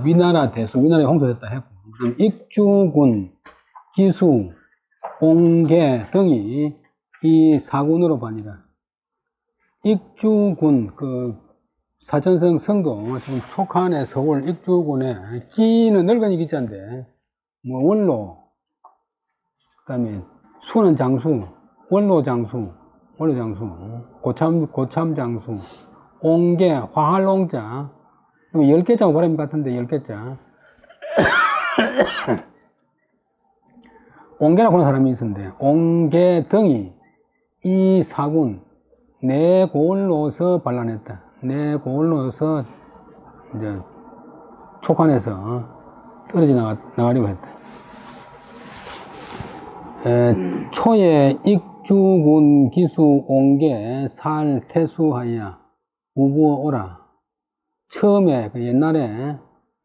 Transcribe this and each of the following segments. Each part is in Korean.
위나라 대수, 위나라에 홍수됐다 했고, 그다음 익주군, 기수, 옹계 등이 이 사군으로 반이다. 익주군, 사천성 성도, 지금 촉한의 서울 익주군에, 기는 늙은이 기자인데, 원로, 그 다음에 수는 장수, 원로 장수, 고참 장수, 옹계, 화할옹자, 10개자고 발음이 같은데 10개자. 옹계라고 하는 사람이 있었는데, 옹계 등이 이 사군, 네 고을로서 반란했다. 네 고을로서 이제 촉한에서 떨어져 나가려고 했다. 초에 익주군 기수 옹계 살 태수하여 우부어오라. 처음에 옛날에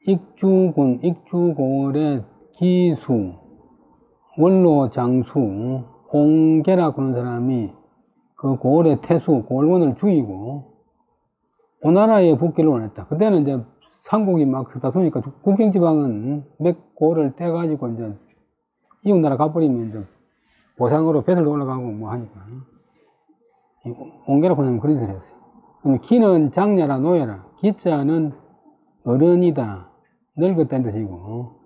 익주고을의 기수 원로 장수 옹계라고 하는 사람이 그 고을의 태수 고을원을 죽이고 오나라에 복귀를 원했다. 그때는 이제 삼국이 막 서다 보니까 국경지방은 몇 고을을 떼가지고 이제 이웃나라 가버리면 이제 보상으로 배설도 올라가고 뭐 하니까 옹계라고 하는 그런 소리 했어요. 그럼 기는 장녀라 노예라. 기자는 어른이다, 늙었다는 뜻이고,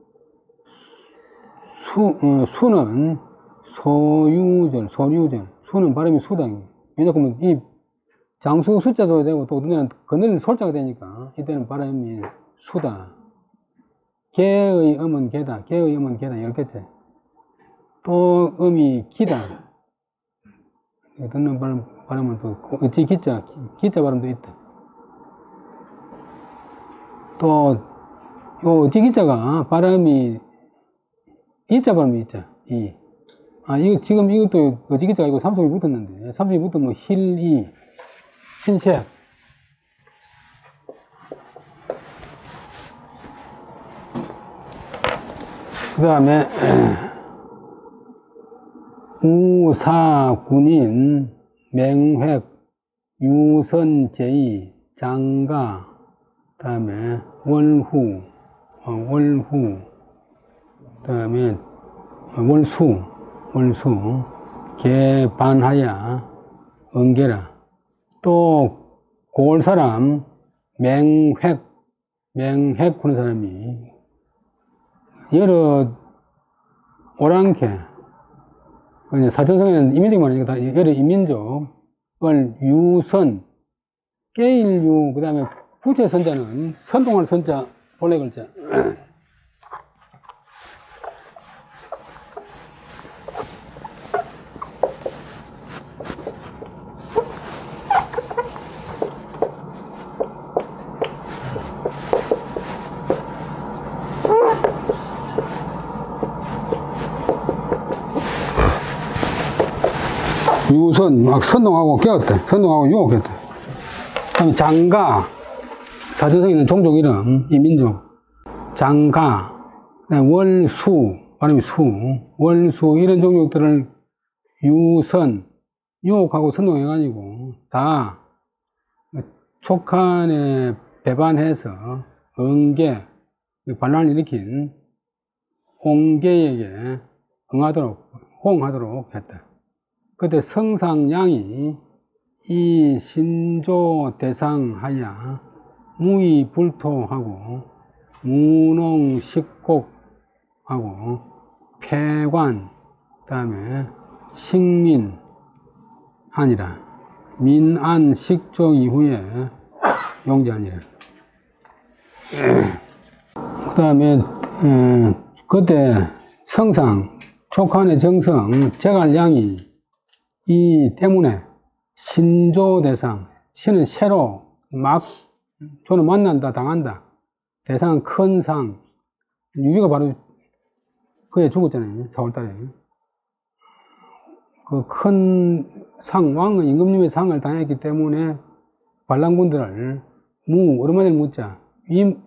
수는 소유절, 수는 발음이 수당이에요. 왜냐하면 이 장수 숫자도 되고 또 어떤 데는 그늘 솔자가 되니까 이때는 발음이 수다. 개의 음은 개다, 10개째. 또 음이 기다. 듣는 발음은 또 어찌 기자 발음도 있다. 또 요 어찌 기자가 발음이 이자 발음이 있자. 이거 지금 이것도 어찌 기자가 이거 삼성이 붙었는데 삼성이 붙으면 힐이 신색. 그 다음에 우사군인 맹획 유선제의 장가 그 다음에 월후 그 다음에 월수 개반하야 응계라. 또 고을사람 맹획 그런 사람이 여러 오랑캐 사천성에는 이민족이 많으니까 여러 이민족을 유선 깨일유 그 다음에 부채선자는 선동할 선자 본래 글자 유선 막 선동하고 깨웠대. 선동하고 유혹했대. 그다음에 장가, 사천성에 있는 종족 이름 이민족 장가, 월수 발음이 월수 이런 종족들을 유선 유혹하고 선동해가지고 다 촉한에 배반해서 응계 반란을 일으킨 옹계에게 호응하도록 했다. 그때 성상양이 이 신조 대상하야 무의불토하고 무농식곡하고 폐관 그 다음에 식민하니라. 민안식조 이후에 용제하니라. 그 다음에 그때 성상 촉한의 정성 제갈량이 이 때문에 신조 대상, 신은 새로 막 조는 만난다, 당한다. 대상은 큰 상. 유비가 바로 그에 죽었잖아요. 4월달에. 그 큰 상, 왕은 임금님의 상을 당했기 때문에 반란군들을 오랜만에 묻자.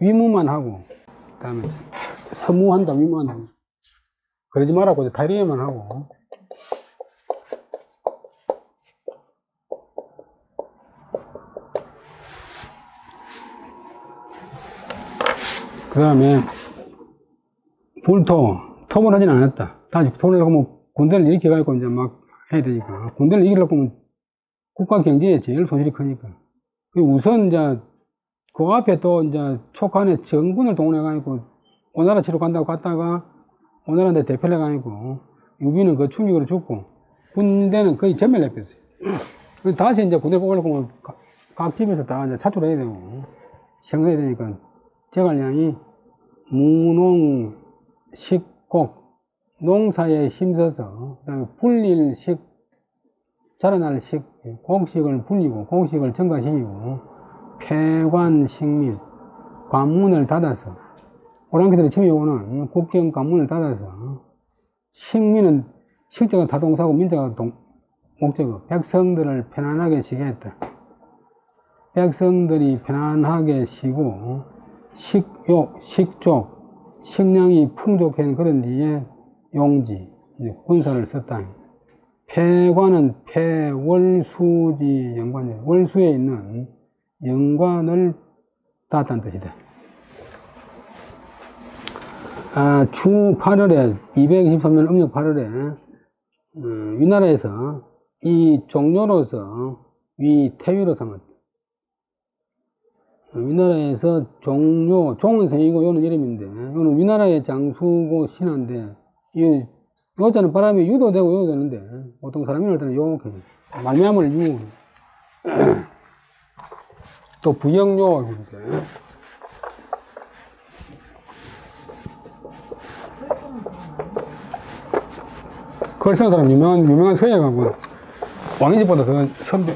위무만 하고, 그 다음에 서무한다, 위무한다. 그러지 말라고 다리에만 하고. 그 다음에 톱을 하진 않았다. 다시 돈을 하면 군대를 일으켜가지고 이제 막 해야 되니까. 군대를 이기려고 하면 국가 경제에 제일 손실이 크니까. 우선 이제 그 앞에 또 이제 촉한에 정군을 동원해가지고 오나라 치러 간다고 갔다가 오나라한테 대표를 해가지고 유비는 그 충격으로 죽고 군대는 거의 전멸했어요. 다시 이제 군대 뽑으려고 하면 각 집에서 다 이제 차출해야 되고 생산해야 되니까 제갈량이 무농, 식곡, 농사에 힘써서 그다음에 불릴 식, 자라날 식, 곡식을 불리고 곡식을 증가시키고 폐관, 식민, 관문을 닫아서 오랑캐들이 처음에 오는 국경 관문을 닫아서 식민은 실제가 타동사고 민자가 목적어 백성들을 편안하게 쉬게 했다. 백성들이 편안하게 쉬고 식욕, 식족, 식량이 풍족한 그런 뒤에 용지, 군사를 썼다. 폐관은 폐월수지 영관이에요. 월수에 있는 영관을 닫았다는 뜻이다. 주 8월에 223년 음력 8월에 위나라에서 이 종료로서 위태위로 삼았다. 위나라에서 종료, 종은 성이고 요는 이름인데 요는 위나라의 장수고 신한데 이 요자는 바람이 유도되고 요도되는데 보통 사람이 할 때는 요렇게 말미암을 유 또 부영요 이렇게 그걸 쓰는 사람 유명한 서예가고 왕의 집보다 더 선배.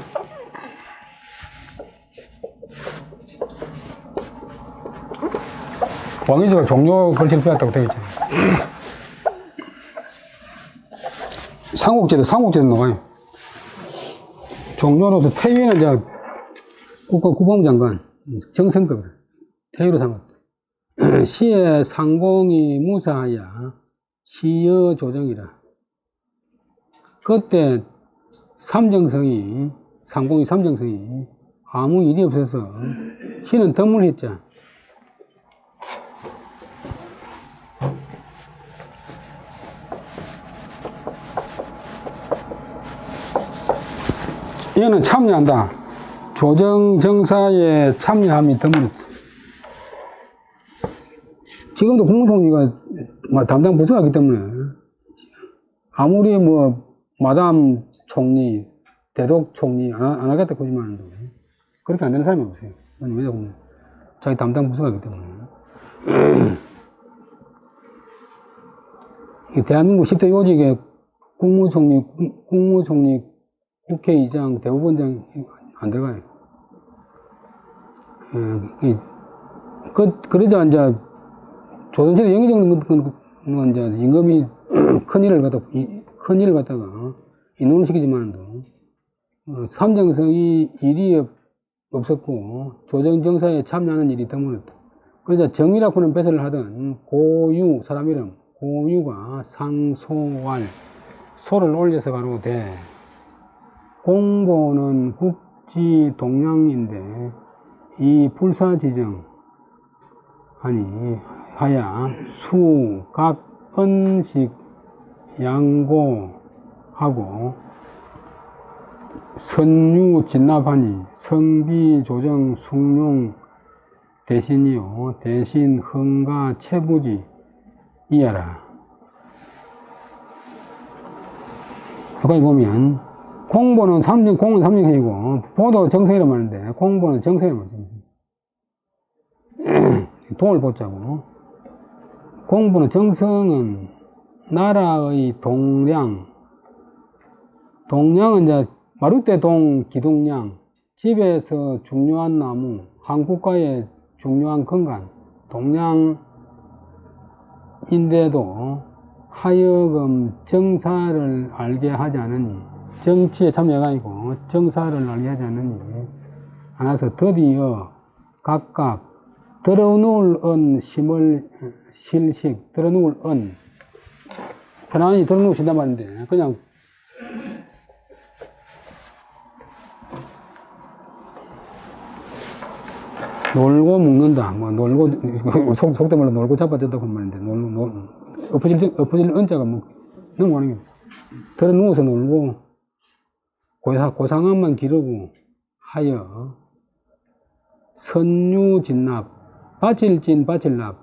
왕의 집은 종료 글씨를 빼앗다고 되어 있잖아요. 삼국지도 나와요. 종료로서 태위는 이제 국방장관 정성급을 태위로 삼았다. 시의 상공이 무사하야 시여 조정이라. 그때 상공이 삼정성이 아무 일이 없어서 시는 덕물했자. 이거는 참여한다. 조정정사에 참여함이 드물었다. 지금도 국무총리가 담당 부서가기 때문에 아무리 마담 총리, 대독 총리 안 하겠다 그러지만 그렇게 안 되는 사람이 없어요. 왜냐면 자기 담당 부서가기 때문에. 대한민국 10대 요직에 국무총리, 국회의장, 대법원장 안 들어가요. 그러자 이제 조선시대 영의정은 이제 임금이 큰 일을 갖다가 인원을 시키지만도 삼정성이 일이 없었고 조정정사에 참여하는 일이 드물었다. 그러자 정이라고는 배설을 하던 고유, 사람 이름 고유가 상소왈, 소를 올려서 가로되 공보는 국지 동량인데 이 불사지정 하야 수, 각, 은식, 양고하고 선유 진납하니 성비 조정 숭룡 대신이요 대신 흥가 체부지 이하라. 여기까지 보면 공은 삼정성이고 보도 정성이라고 하는데 공보는 정성이라고 하죠. 동을 보자고. 공보는 정성은 나라의 동량은 이제 마루대 동 기둥량, 집에서 중요한 나무, 한 국가의 중요한 건간, 동량인데도 하여금 정사를 알게 하지 않으니, 정치에 참여가 아니고 정사를 알게 하지 않으니, 안아서 드디어 각각 들어누울 은 심을 실식, 들어누울 은, 편안히 들어누우신단 말인데, 그냥 놀고 먹는다. 뭐, 놀고, 속된 말로 놀고 자빠졌다고 하는 말인데, 엎어질 은자가 뭐, 넘어가는 게. 들어 누워서 놀고, 고상함만 기르고, 하여, 선유진납, 바칠진 바칠납,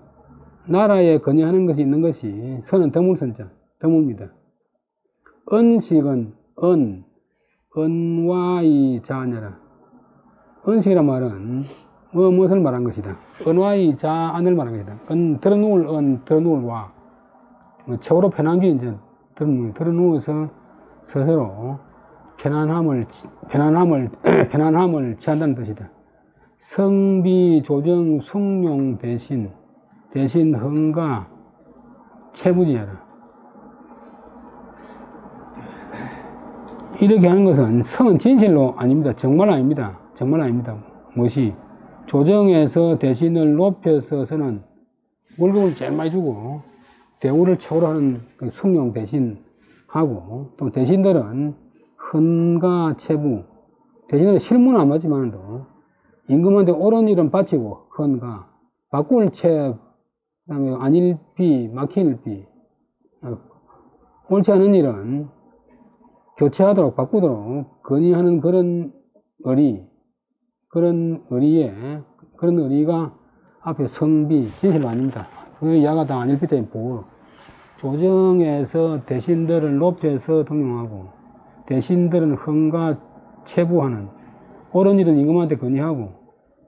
나라에 건의하는 것이 있는 것이, 선은 드물선자, 드뭅니다. 은식은, 은와이 자녀라. 은식이란 말은, 무엇을 말한 것이다. 은와이 자안을 말한 것이다. 들어누울 들어누울 와. 최고로 편한 게 이제, 들어누워서 스스로 편안함을 취한다는 뜻이다. 성비, 조정, 숭용 대신 흥가, 체부지하라. 이렇게 하는 것은 성은 진실로 아닙니다. 정말 아닙니다. 정말 아닙니다. 무엇이? 조정에서 대신을 높여서는 월급을 제일 많이 주고, 대우를 최고로 하는 숭용 대신하고, 또 대신들은 헌가 체부, 대신들은 실무는 안 받지만도, 임금한테 옳은 일은 바치고, 헌가, 바꿀 채, 그 다음에 안일비, 막힐비, 옳지 않은 일은 교체하도록, 바꾸도록 건의하는 그런 의리가 앞에 성비, 진실로 아닙니다. 그 야가 다 안일비자인 보고, 조정에서 대신들을 높여서 등용하고, 대신들은 흥과 체부하는, 옳은 일은 임금한테 건의하고,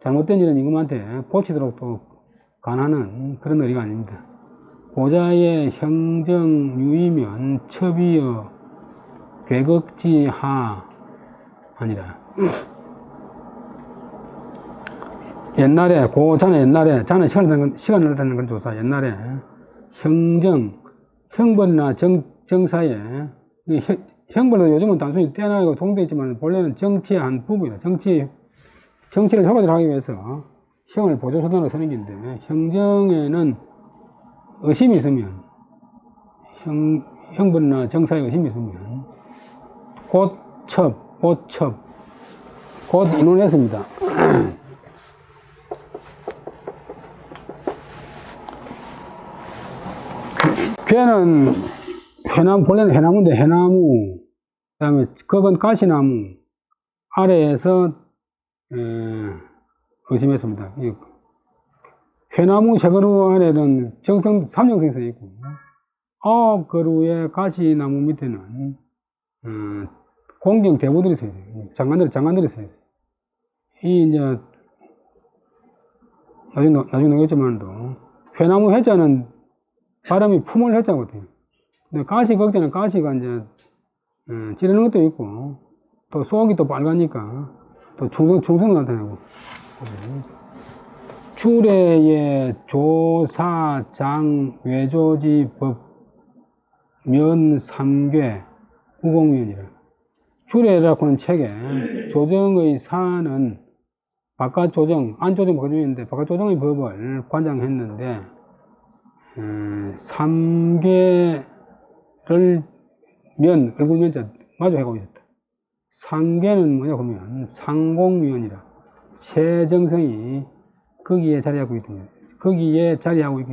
잘못된 일은 임금한테 고치도록 또 관하는 그런 의리가 아닙니다. 고자의 형정 유이면 첩이여 괴극지하 아니라. 옛날에, 자는 시간을 다는 건 조사, 옛날에 형벌이나 정사에, 형벌도 요즘은 단순히 떼어나고 통되어 있지만, 본래는 정치의 한 부분이다. 정치를 효과적으로 하기 위해서 형을 보조수단으로 쓰는 게 있는데, 형정에는 의심이 있으면, 형벌이나 정사에 의심이 있으면, 곧 인원했습니다. 괴는 본래는 해나무인데, 해나무, 그 다음에 겁은 가시나무 아래에서 의심했습니다. 해나무 세 그루 아래는 삼정성이 있고, 9그루의 가시나무 밑에는 공경 대부들이 서 있어요. 장관들이 서 있어요. 이제 나중에 나오겠지만도, 해나무 해자는 바람이 품을 해자거든요. 근데 가시극자는 가시가 이제 찌르는 것도 있고, 또 속이 또 빨가니까 또 충성도 나타나고. 주례의 조사장 외조지법 면 3궤 우공면이라. 주례라고 하는 책에 조정의 사안은 바깥 조정, 안 조정 법인데 바깥 조정의 법을 관장했는데, 3궤를 얼굴면자 마주 해가고 있었다. 상궤는 뭐냐 보면 상공면이라. 세정성이 거기에 자리하고 있기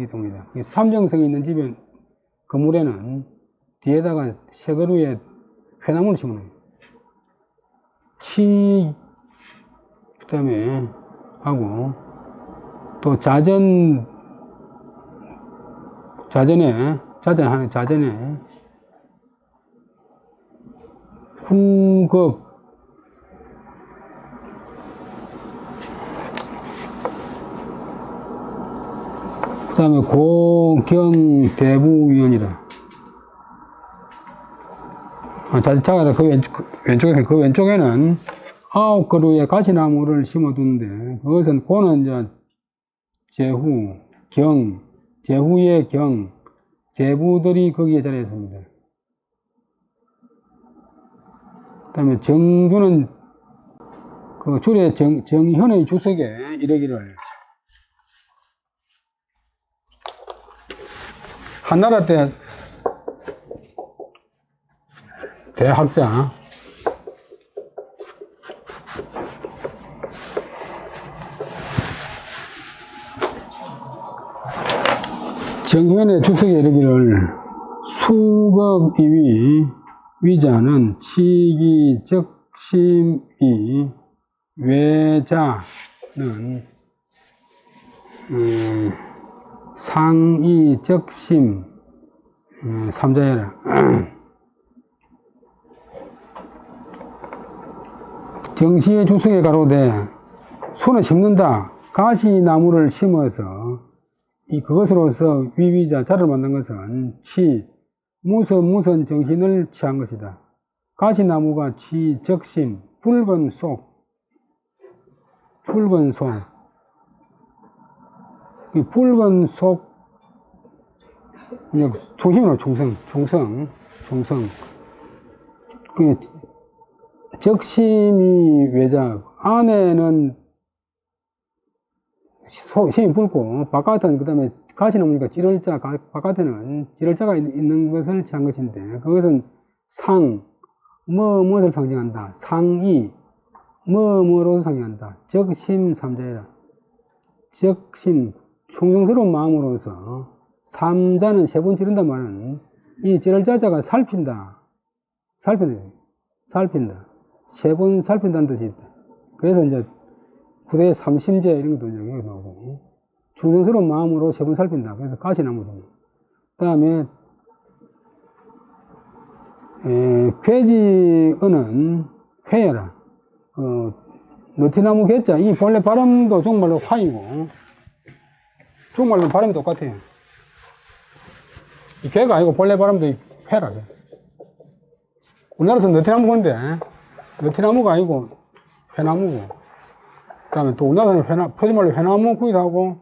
때문이다. 삼정성이 있는 집에, 건물에는 뒤에다가 세 그루에 회나무를 심어놓어요. 그 다음에 하고, 또 자전에 후극, 그 다음에 고경대부위원이라. 자가라 그 왼쪽에는 9그루의 가시나무를 심어두는데, 그것은 고는 이제 제후의 대부들이 거기에 자리했습니다. 그 다음에 정주는 그 주례 정현의 주석에 이르기를, 한나라 때 대학자 정현의 주석에 이르기를 수겁이위 위자는 치기적심이 외자는 상이적심 삼자해라. 정시의 주석에 가로되 손에 심는다. 가시나무를 심어서 그것으로서 위위자 자를 만든 것은 무선 정신을 취한 것이다. 가시나무가 적심 붉은 속 이 붉은 속 그냥 중심으로 총성 그 적심이 외자 안에는 심이 붉고 바깥은 그 다음에 가시나무니까 찌를자 바깥에는 찌를자가 있는 것을 취한 것인데 그것은 무엇을 상징한다. 상이 뭐로서 상징한다. 적심 삼자이다. 적심 충성스러운 마음으로서 삼자는 세 번 찌른단 말은 이 찌를자자가 살핀다. 세 번 살핀다는 뜻이 있다. 그래서 이제 부대의 삼심제 이런 것도 여기 나오고 충성스러운 마음으로 세 번 살핀다. 그래서 가시나무죠. 그 다음에 괴지어는 회여라. 너티나무 괴자 이 본래 발음도 중국말로 화이고 중국말로 발음이 똑같아요. 이 괴가 아니고 본래 발음도 회라. 우리나라에서 너티나무 보는데 너티나무가 아니고 회나무고 그 다음에 또 우리나라는 표준말로 회나무 구이도 하고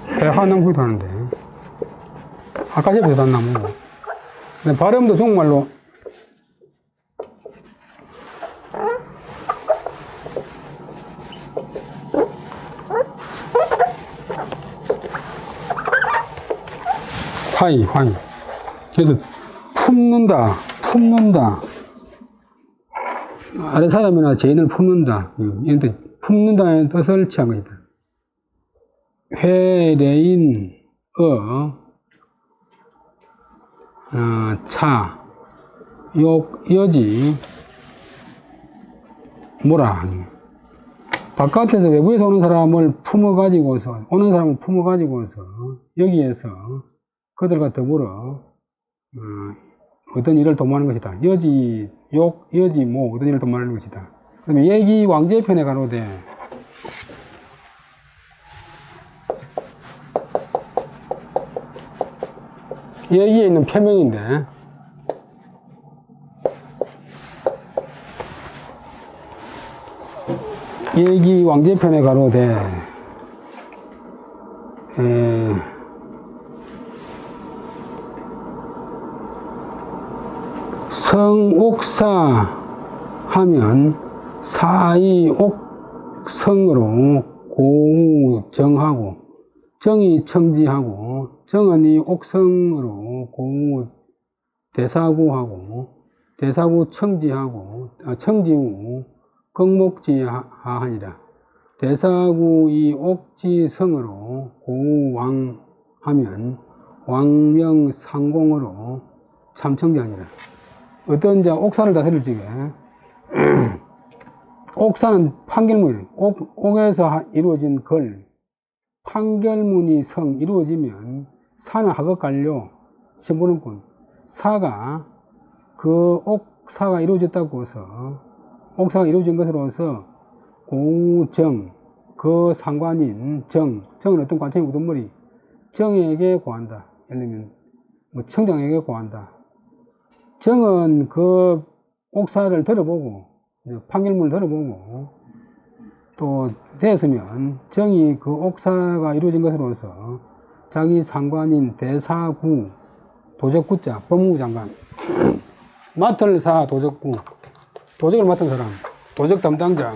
회화나무 구이도 하는데 아까시부터 단 나무고 근데 발음도 중국말로 화이 그래서 품는다 아래 사람이나 죄인을 품는다 이런 뜻 품는다는 뜻을 취한 것이다. 회레인 차 여지 뭐라 바깥에서 외부에서 오는 사람을 품어가지고서 여기에서 그들과 더불어 어떤 일을 도모하는 것이다. 여지 어떤 일을 도모하는 것이다. 그 다음에 얘기 왕제편에 가로되 얘기에 있는 표명인데 얘기 왕제편에 가로되 성옥사 하면 사이옥성으로 고우정하고 정이 청지하고 정언이 옥성으로 고우 대사구하고 대사구 청지하고 청지후 극목지하니라. 대사구 이 옥지성으로 고우왕하면 왕명상공으로 참청지하니라. 어떤 이제 옥사를 다스릴 적에 옥사는 판결문이에요. 옥에서 이루어진 판결문이 이루어지면 사는 학업관료 신분원권 사가 그 옥사가 이루어졌다고 해서 옥사가 이루어진 것으로서 고정 그 상관인 정은 어떤 관청의 우두머리 정에게 고한다. 예를 들면 뭐 청장에게 고한다. 정은 그 옥사를 들어보고 판결문을 들어보고 또 되었으면 정이 그 옥사가 이루어진 것으로서 자기 상관인 대사구 도적구자 법무부 장관 맡을 사 도적구 도적을 맡은 사람 도적 담당자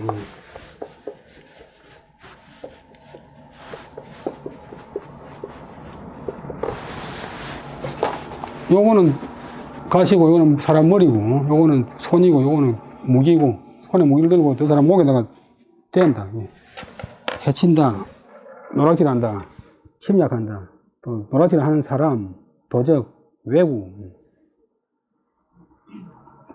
요거는 가시고 요거는 사람 머리고 요거는 손이고 요거는 무기고 손에 무기를 들고 저 사람 목에다가 댄다. 해친다. 노락질한다. 침략한다. 또 노락질 하는 사람, 도적, 외구.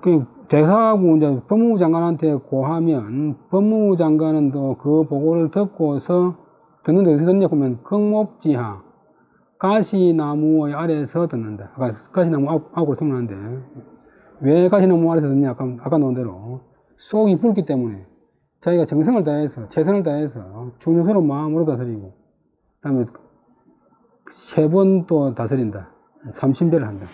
그 대사하고 이제 법무부 장관한테 고하면 법무부 장관은 또 그 보고를 듣고서 듣는데 어디서 듣냐 보면 극목지하 가시나무의 아래에서 듣는다. 가시나무 앞으로 성능한데 왜 가시나무 아래에서 듣냐? 아까 놓은 대로 속이 붉기 때문에 자기가 정성을 다해서 최선을 다해서 충성스러운 마음으로 다스리고 그다음에 3번 또 다스린다. 삼신배를 한다.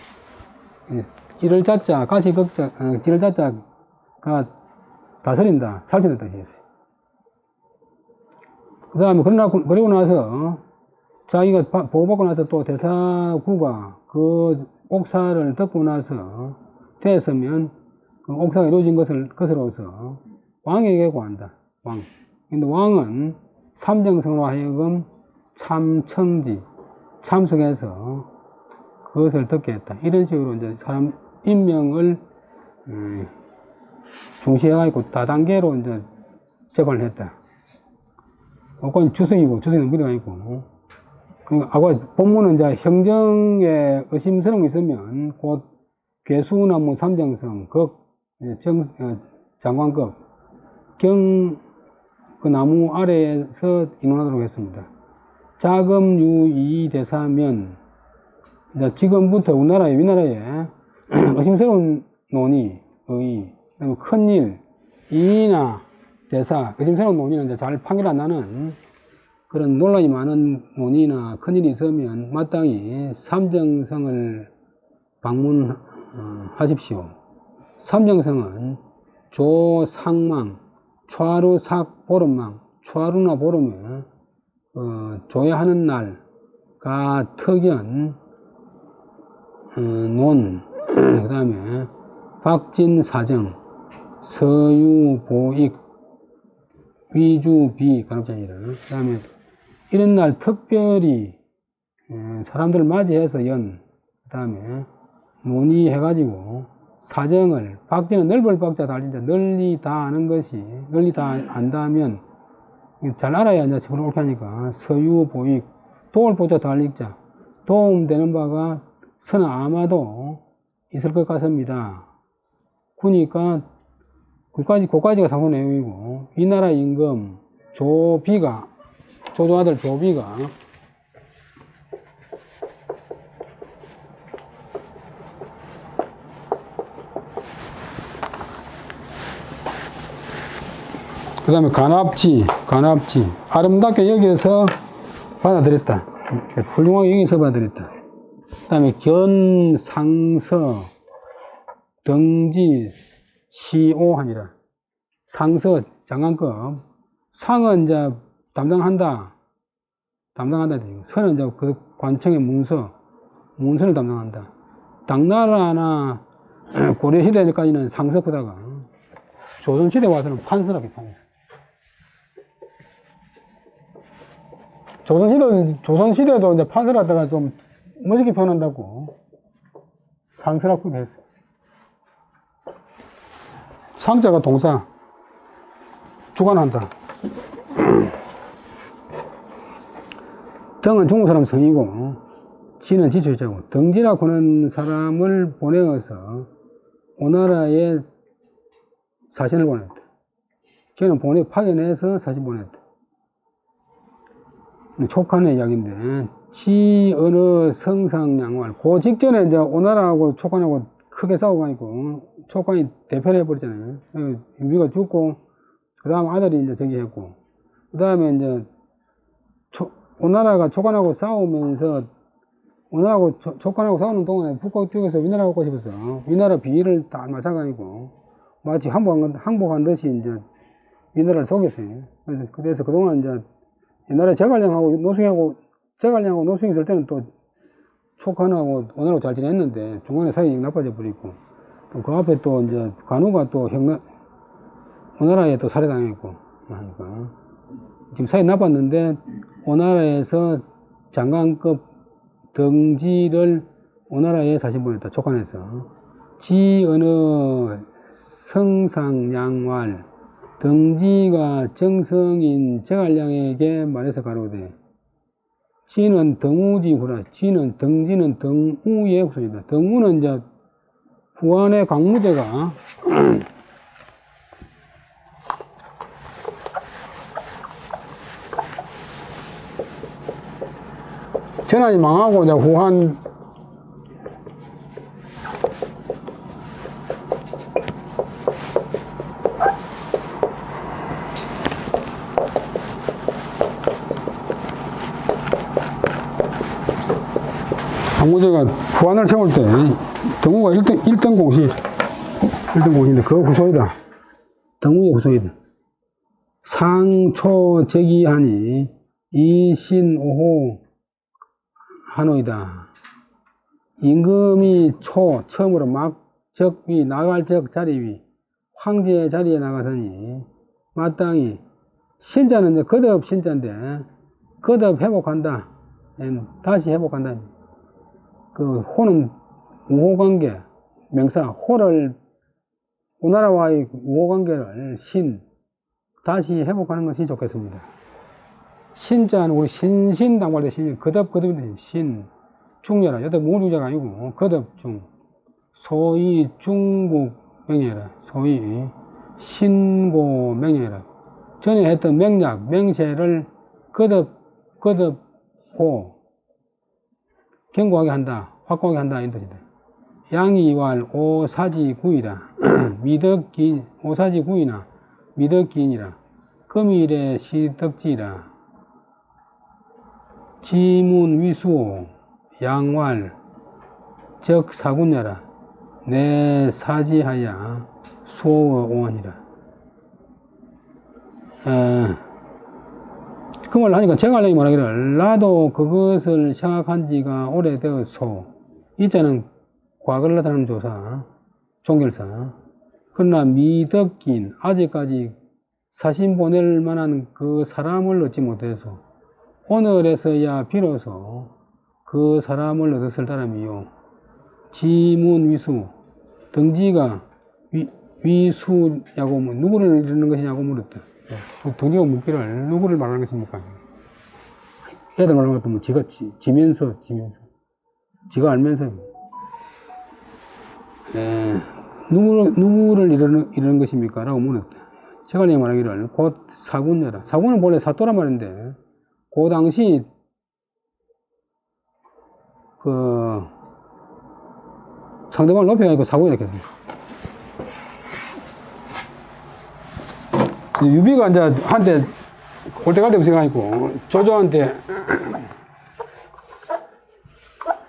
지를 자자, 가시극자, 지를 자자가 다스린다, 살핀다 뜻이 있어요. 그 다음에, 그리고 나서, 자기가 보호받고 나서 또 대사구가 그 옥사를 덮고 나서 되었으면 그 옥사가 이루어진 것으로서 왕에게 구한다. 왕. 근데 왕은 삼정성으로 하여금 참청지, 참석해서 그것을 듣게 했다. 이런 식으로 이제 사람 임명을 중시해가지고 다단계로 이제 재판을 했다. 그건 주석이고, 주석이는 무리가 있고. 아까 본문은 이제 형정에 의심스러운 게 있으면 곧 괴수나 뭐 삼정성, 장관급, 그 나무 아래에서 인원하도록 했습니다. 자금 유이 대사면, 이제 지금부터 위나라에 의심스러운 논의, 의의, 그다음에 큰일, 이의나 대사, 의심스러운 논의는 이제 잘 판결 안 나는 그런 논란이 많은 논의나 큰일이 있으면 마땅히 삼정성을 방문하십시오. 삼정성은 조상망, 초하루삭 보름망, 초하루나 보름에 조회하는 날가 특연, 논, 그 다음에 박진사정, 서유보익, 위주비, 간혹자니라. 그 다음에 이런 날 특별히 사람들을 맞이해서 그 다음에 논의해가지고 사정을, 박지는 넓을 박자 달린자, 널리 다 아는 것이, 널리 다 안다면 잘 알아야 이제 저걸 옳게 하니까 서유보익, 도울 보자 달릭자, 도움되는 바가 서나 아마도 있을 것 같습니다. 그러니까 그까지가 상소 내용이고, 이 나라 임금 조조 아들 조비가 그 다음에 간압지 아름답게 여기서 받아들였다. 훌륭하게 여기서 받아들였다. 그 다음에 견상서 등지 시오하니라. 상서 장관급, 상은 이제 담당한다. 서는 이제 그 관청의 문서를 담당한다. 당나라나 고려시대까지는 상서보다가 조선시대 와서는 판서라고 판서. 조선시대도 이제 판서를 하다가 좀 멋있게 표현한다고 상서라고 했어요. 상자가 동사, 주관한다. 등은 중국 사람 성이고, 지는 지주자고, 등지라고 하는 사람을 보내어서 오나라에 사신을 보냈다. 걔는 파견해서 사신 보냈다. 촉한의 이야기인데, 지 어느 성상양활. 그 직전에 이제 오나라하고 촉한하고 크게 싸워가지고, 촉한이 대패를 해버렸잖아요. 유비가 죽고, 그 다음 아들이 이제 저기 했고, 그 다음에 이제, 오나라가 촉한하고 싸우면서, 촉한하고 싸우는 동안에 북극 쪽에서 위나라가 오고 싶어서, 위나라 비위를 딱 맞춰가지고, 마치 항복한 듯이 이제, 위나라를 속였어요. 그래서 그동안 이제, 옛날에 제갈량하고 노승이 있을 때는 또 촉한하고 오나라하고 잘 지냈는데 중간에 사이 나빠져 버리고 또 그 앞에 또 이제 간우가 또 오나라에 또 살해당했고 하니까 지금 사이 나빴는데 오나라에서 장관급 등지를 오나라에 사신 보냈다. 촉한에서 지 어느 성상양왈 등지가 정성인 제갈량에게 말해서 가로되 지는 등우지 후라. 지는 등지는 등우의 후손이다. 등우는 이제 후한의 광무제가 전한이 망하고 이제 후한 광무제가 후한을 세울 때 등우가 1등 공시인데 그 후손이다. 등우의 후손이다. 상초제기하니 이신오호 한호이다. 임금이 처음으로 적위 나갈 적 자리 위 황제의 자리에 나가서니 마땅히 신자는 거듭 신자인데 거듭 회복한다. 다시 회복한다. 그 호는 우호관계 명사 호를 오나라와의 우호관계를 다시 회복하는 것이 좋겠습니다. 신자는 우리 신당할 때 신, 거듭이 중녀라. 여태 무주자가 아니고 거듭중. 소위 중국 명예라. 소위 신고 명예라. 전에 했던 명약, 명세를 거듭고 견고하게 한다. 확고하게 한다. 이 뜻이다. 양이왈 오사지구이라. 미덕긴, 오사지구이나 미덕긴이라. 금일의 시덕지라. 지문위수 양왈 적사군야라. 내 사지하야 수호원이라. 그 말 하니까 제갈량이 말하기를 나도 그것을 생각한 지가 오래되었소. 이자는 과거를 나타내는 조사, 종결사. 그러나 미덕긴 아직까지 사신 보낼 만한 그 사람을 얻지 못해서 오늘에서야 비로소 그 사람을 얻었을 사람이요. 지문위수 등지가 위수냐고 누구를 이르는 것이냐고 물었다. 등지가 묻기를 누구를 말하는 것입니까? 애들 말하는 것도 뭐 지가 지면서 지가 알면서 누구를 이르는 것입니까? 라고 물었다. 제갈량이 말하기를 곧 사군녀라. 사군은 본래 사또란 말인데 그 당시 그 상대방을 높여가지고 사군이라 했습니다. 유비가 이제 한때 올 때 갈 때 없이 가지고 조조한테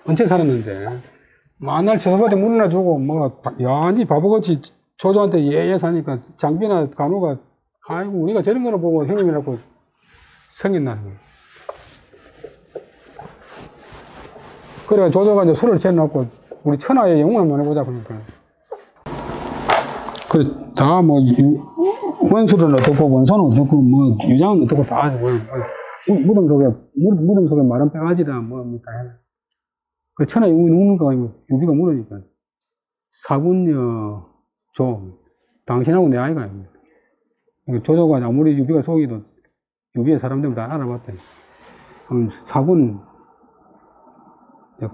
언제 살았는데 만날 처소밭에 물이나 주고 뭐 야니 바보같이 조조한테 예예 사니까 장비나 간호가 아이고 우리가 저런 거를 보고 형님이라고 성인 나는 거야. 그래 조조가 이제 술을 재놓고 우리 천하의 영웅을 한번 해보자 그러니까 그래 다 뭐 원수는 어떻고 원소는 어떻고 뭐 유장은 어떻고 다 무덤 속에 마른 뼈가지다 뭐입니까. 그 천하의 영웅이 누굽니까? 유비가 물으니까 사군녀 조 당신하고 내 아이가 아닙니다. 조조가 아무리 유비가 속이도 유비의 사람들 다 알아봤더니 사군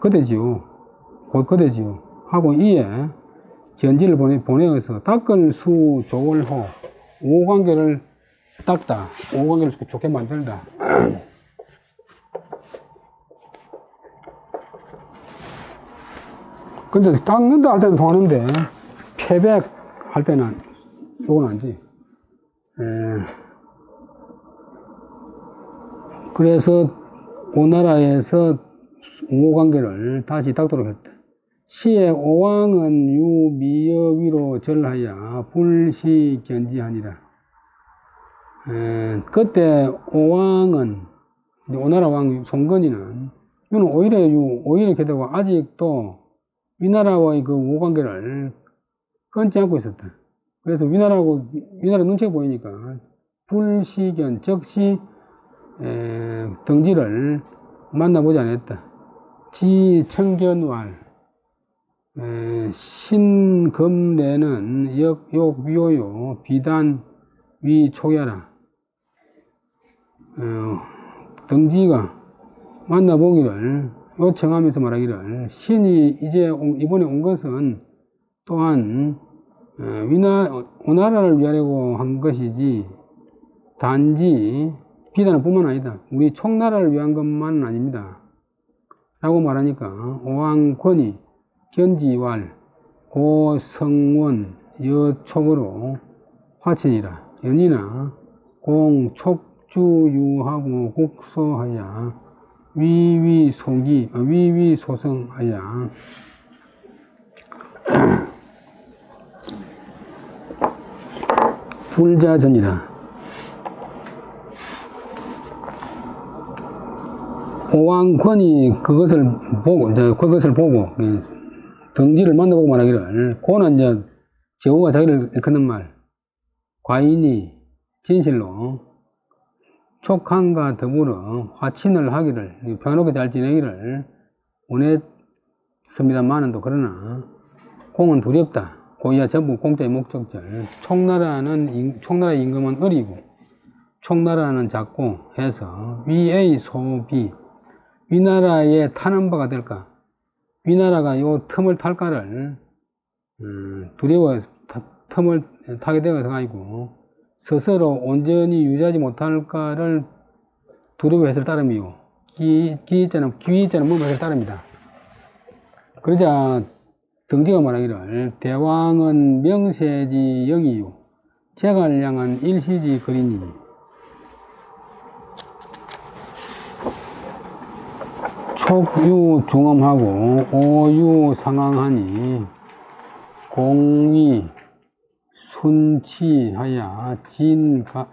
거대지요. 곧 거대지요. 하고 이에 전지를 보내어서 닦은 수 조월호 오관계를 닦다. 오관계를 좋게 만들다. 근데 닦는다 할 때는 통하는데 패백할 때는 요건 아니지. 그래서 오나라에서 우호관계를 다시 닦도록 했다. 시의 오왕은 유미여위로 절하여 불시견지하니라. 그때 오왕은 오나라 왕 송건이는 이는 오히려 게다가 아직도 위나라와의 그 우호관계를 끊지 않고 있었다. 그래서 위나라 눈치가 보이니까 불시견 즉시 등지를 만나보지 않았다. 지청견왈 신금내는 역욕위오요 비단 위초야라. 등지가 만나보기를 요청하면서 말하기를 신이 이번에 온 것은 또한 오나라를 위하려고 한 것이지 단지 비단은 뿐만 아니다. 우리 총나라를 위한 것만은 아닙니다. 라고 말하니까 오왕권이 견지왈 고성원 여촉으로 화친이라. 연이나 공촉주유하고 국소하야 위위소성하야 불자전이라. 오왕권이 그것을 보고 등지를 만나보고 말하기를, 고는 이제 제후가 자기를 일컫는 말, 과인이 진실로 촉한과 더불어 화친을 하기를, 평화롭게 잘 지내기를 원했습니다만은도, 그러나 공은 두렵다. 고이야 전부 공자의 목적절. 총나라의 임금은 어리고 총나라는 작고 해서 위의 소비, 위나라에 타는 바가 될까? 위나라가 요 틈을 탈까를 두려워 틈을 타게 되어서 가지고 스스로 온전히 유지하지 못할까를 두려워했을 따름이요. 기자는 뭐했을 따름이다. 그러자 등지가 말하기를, 대왕은 명세지 영이요 제갈량은 일시지 거리니. 촉유 중엄하고 오유 상황하니 공위 순치하야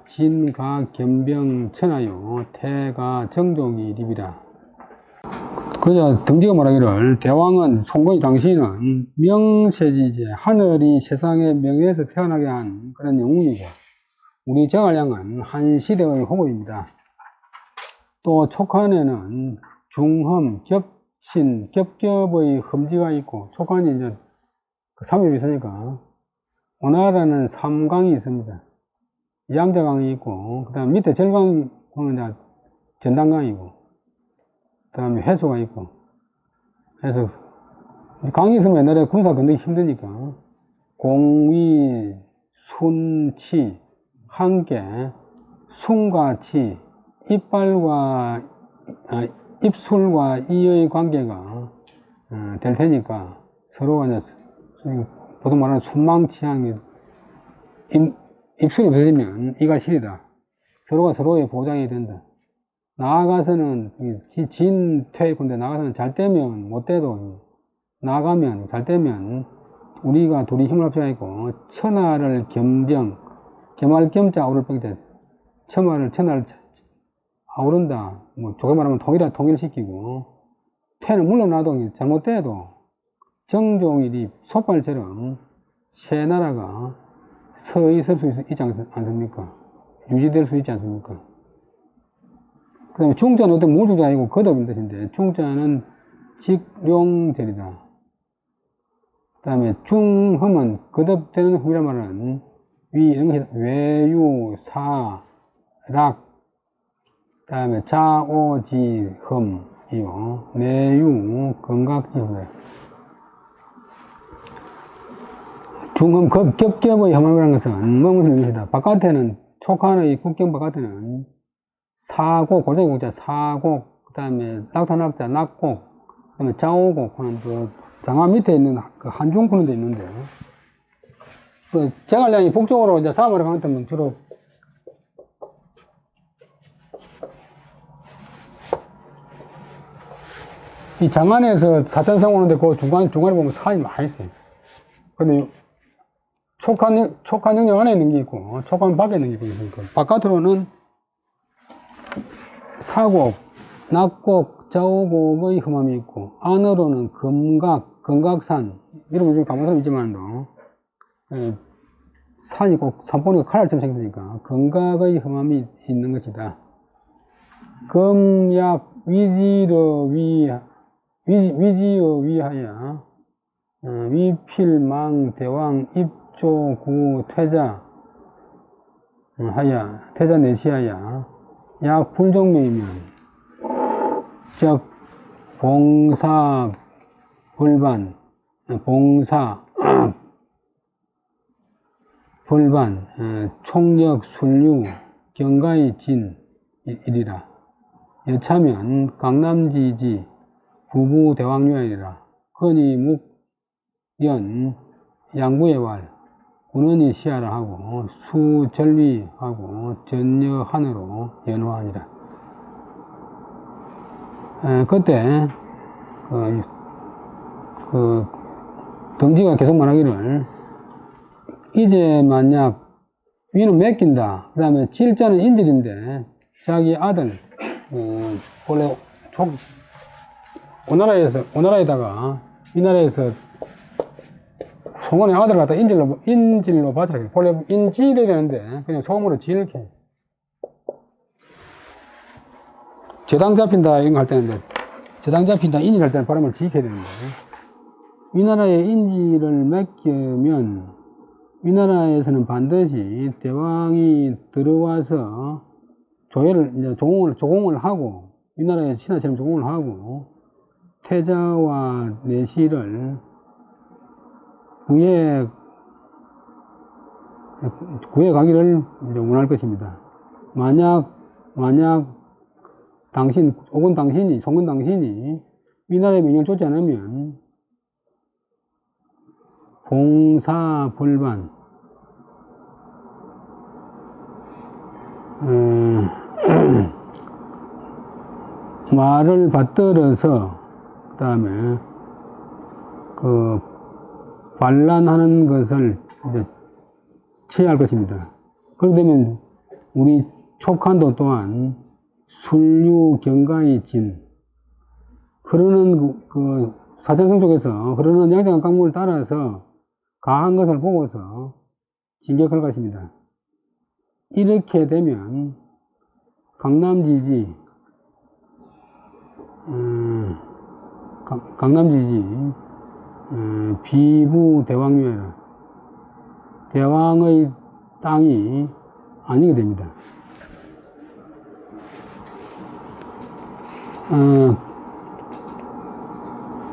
진가 겸병 천하요 태가 정종이 립이라. 그러자 등지가 말하기를, 대왕은 송건이 당신은 명세지제 하늘이 세상에 명예에서 태어나게 한 그런 영웅이고, 우리 제갈량은 한 시대의 호국입니다. 또 촉한에는 중험, 겹겹의 험지가 있고, 촉한이 이제 삼엽이 있으니까 오나라는 삼강이 있습니다. 양자강이 있고, 그 다음 밑에 절강은 이제 전당강이고, 그 다음에 해수가 있고, 그래서 강이 있으면 옛날에 군사 건너기 힘드니까 공위, 순치, 함께 순과 치, 입술과 이의 관계가 될 테니까 서로가 이제 보통 말하는 순망치향이, 입술이 들리면 이가 실이다. 서로가 서로의 보장이 된다. 나아가서는 진퇴건데, 나가서는 잘 되면 못 돼도 나가면 잘 되면 우리가 둘이 힘을 합쳐야 있고, 천하를 겸병, 겸할 겸자 아우를 병자, 천하를 아우른다. 뭐 조개 말하면 통일시키고, 태는 물러나도 잘못돼도 정종일이 솥발처럼 새 나라가 서 있을 수 있지 않습니까? 유지될 수 있지 않습니까? 그 다음에 중자는 어떤 무주가 아니고 거듭인 뜻인데, 중자는 직룡절이다. 그 다음에 중험은 거듭되는 흠이란 말은 외유, 사, 락, 그 다음에 자오지흠이요, 내유, 건각지흠. 중험, 겹겹의 혐함이라는 것은 무엇을 의미합니다. 바깥에는, 촉한의 국경 바깥에는 사곡, 골장이 곡자, 사곡, 그 다음에 낙타낙자, 낙곡, 그 다음에 자오곡, 하는 그 장화 밑에 있는 그 한중 푸는 데 있는데, 그 제갈량이 북쪽으로 이제 싸움하러 가는 때는 주로 이 장안에서 사천성 오는데 그 중간에 보면 산이 많이 있어요. 근데 촉한영역 안에 있는 게 있고, 촉한 밖에 있는 게 있으니까, 바깥으로는 사곡, 낙곡, 자오곡의 흠함이 있고, 안으로는 금각산, 이런 가본 사람 있지만도, 산이 꼭 산보니까 칼날처럼 생겼으니까, 금각의 흠함이 있는 것이다. 금약 위지어 위하여 위필망 대왕 입조 구 퇴자 하야 퇴자 내시하야 약 불종명이면 즉 봉사 불반 봉사 불반 총력 순류 경가의 진이리라. 여차면 강남지지 부부 대왕유아이라. 건이 묵연 양구의 왈 군원이 시하라 하고 수절위하고 전여한으로 연화하니라. 그때 덩지가 계속 말하기를 이제 만약 위는 맡긴다. 그 다음에 질자는 인질인데 자기 아들 원래 오나라에다가 이 나라에서 송원의 아들을 갖다 인질로 바치라. 원래 인질이 되는데 그냥 소음으로 지을게. 저당 잡힌다 이런 거 할 때는 저당 잡힌다 인질 할 때는 발음을 지켜야 되는데 이 나라에 인질을 맡기면 이 나라에서는 반드시 대왕이 들어와서 조공을 하고 이 나라의 신하처럼 조공을 하고 태자와 내시를 구해 가기를 원할 것입니다. 만약 송건 당신이 이 나라의 명령을 쫓지 않으면 봉사불반 말을 받들어서 그 다음에 반란하는 것을 이제 취할 것입니다. 그렇게 되면 우리 촉한도 또한 순류 경가의 진 흐르는 사천성 쪽에서 흐르는 양장한 강물을 따라서 가한 것을 보고서 진격할 것입니다. 이렇게 되면 강남지지 비부 대왕묘라 대왕의 땅이 아니게 됩니다.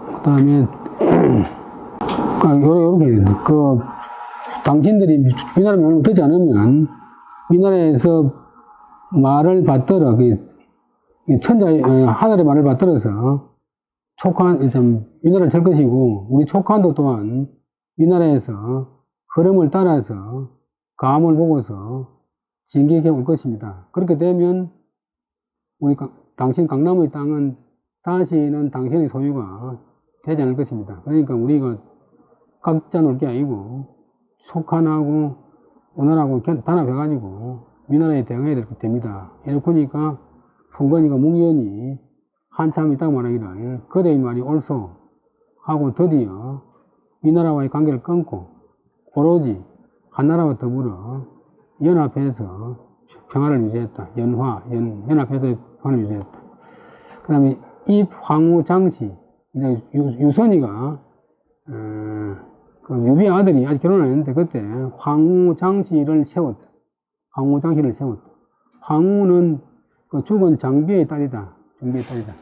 그 다음에 요렇게 당신들이 이 나라 명령을 듣지 않으면 이 나라에서 말을 받들어 하늘의 말을 받들어서 이 나라를 칠 것이고 우리 촉한도 또한 이 나라에서 흐름을 따라서 감을 보고서 진격해 올 것입니다. 그렇게 되면 우리 당신 강남의 땅은 다시는 당신의 소유가 되지 않을 것입니다. 그러니까 우리가 각자 놀 게 아니고 촉한하고 오나라하고 단합해가지고 위나라에 대응해야 됩니다. 이렇게 보니까 풍건이가 묵연이 한참 있다고 말하기를 그대의 말이 옳소 하고 드디어 위나라와의 관계를 끊고 오로지 한나라와 더불어 연합해서 평화를 유지했다. 연합해서 평화를 유지했다. 그 다음에 입황후 장씨 이제 유선이가 유비의 아들이 아직 결혼을 안 했는데 그때 황후 장씨를 세웠다. 황후 장씨를 세웠다. 황후는 죽은 장비의 딸이다. 장비의 딸이다.